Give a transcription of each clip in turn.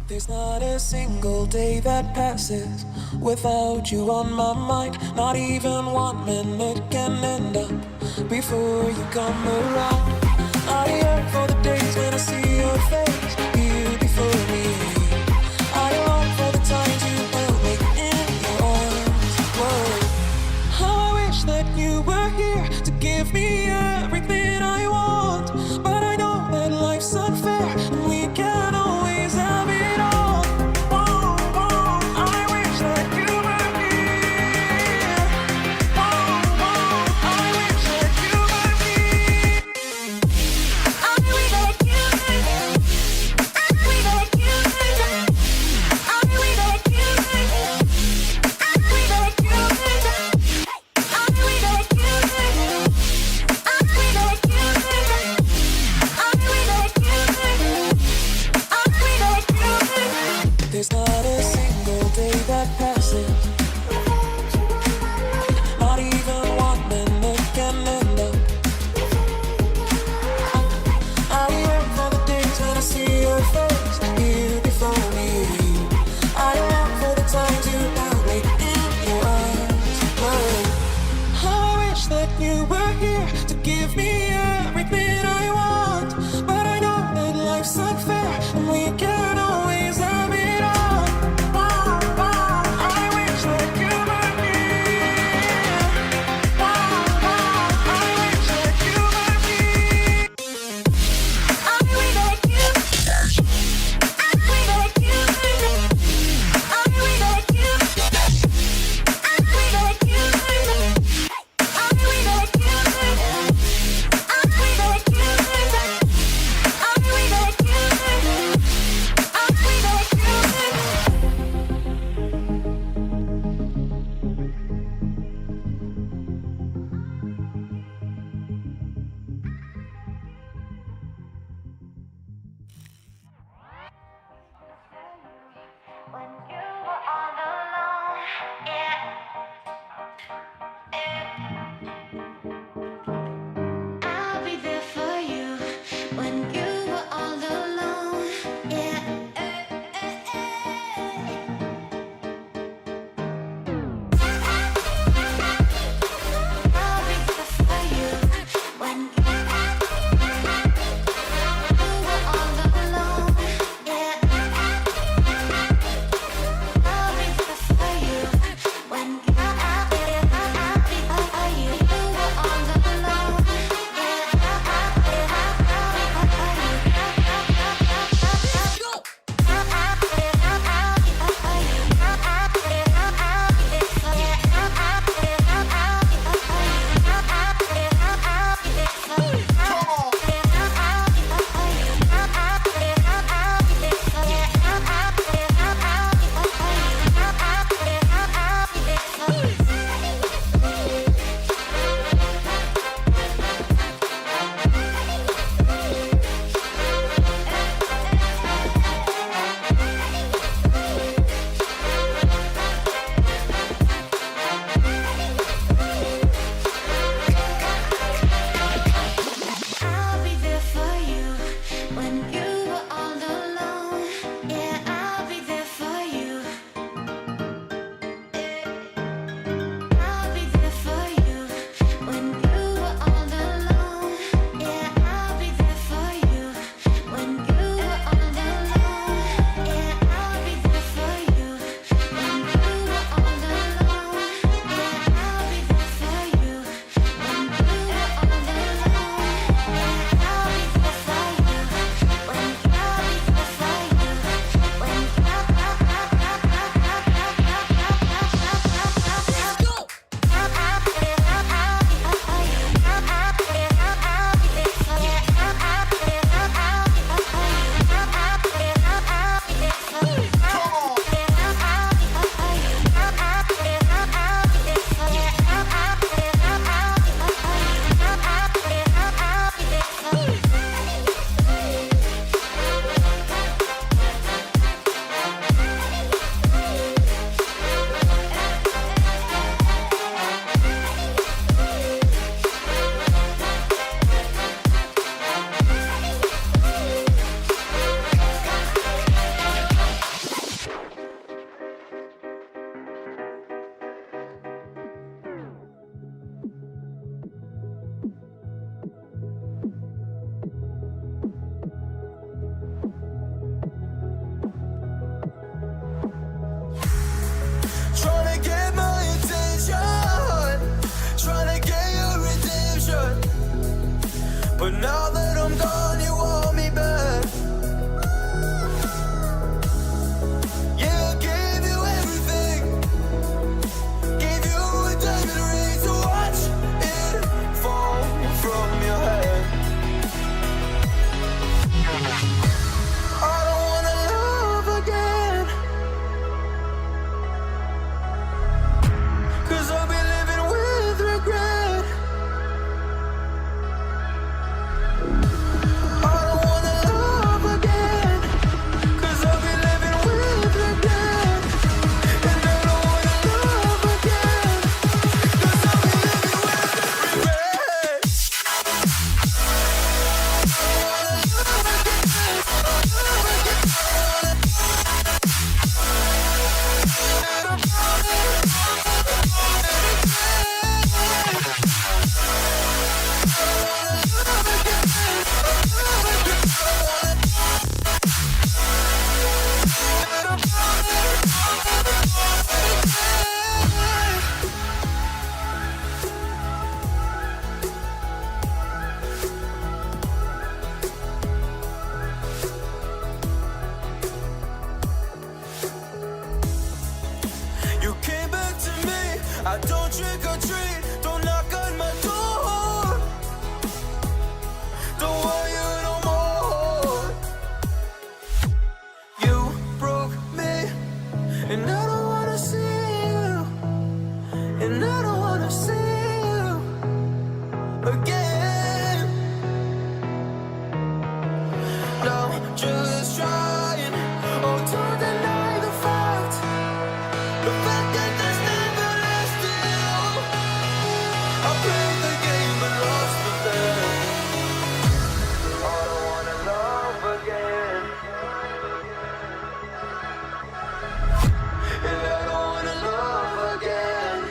There's not a single day that passes without you on my mind. Not even 1 minute can end up before you come around. I yearn for the days when I see your face here before me. I long for the times you held me in your arms. Whoa. How I wish that you were here to give me everything I want. But I know that life's unfair and we can't always have it all. Whoa, whoa, I wish that you were here. Whoa, whoa, I wish that you were here. I wish that you were here. And I don't wanna see you, and I don't wanna see you again. No, just trying, oh, to deny the fact that there's never less to you. I played the game but lost the bet. I don't wanna love again, and I don't wanna love again.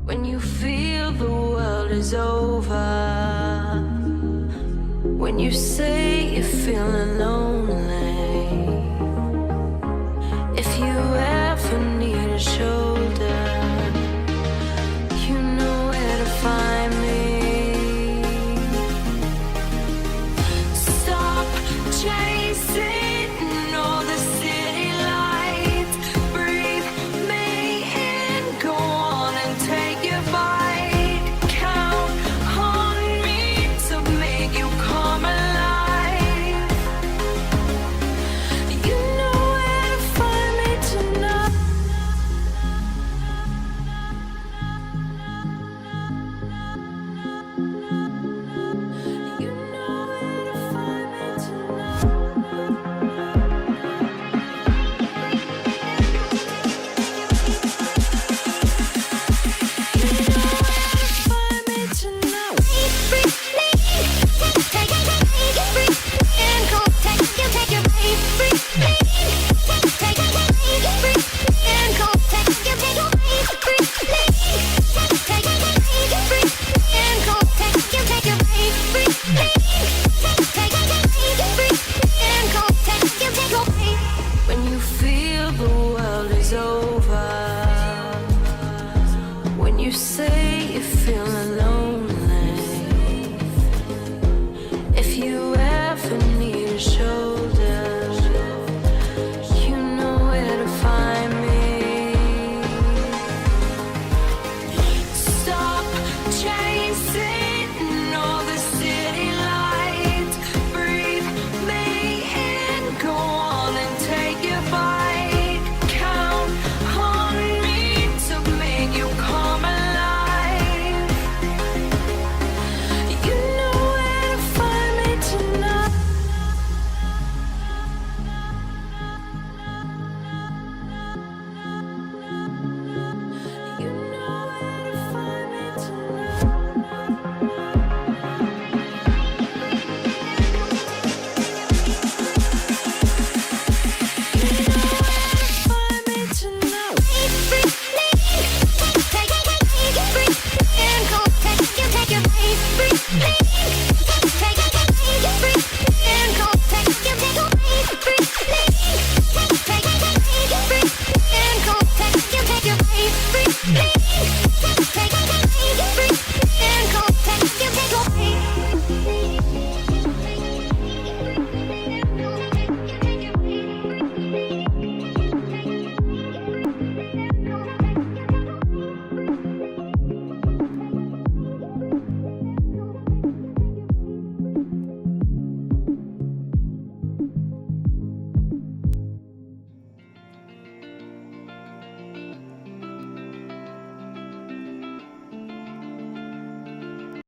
When you feel the world is over, when you say you're feeling lonely, if you ever need a shoulder, you know where to find me. Stop chasing all the city lights, breathe me in, go on and take your bite. Count on me to make you come alive. Free.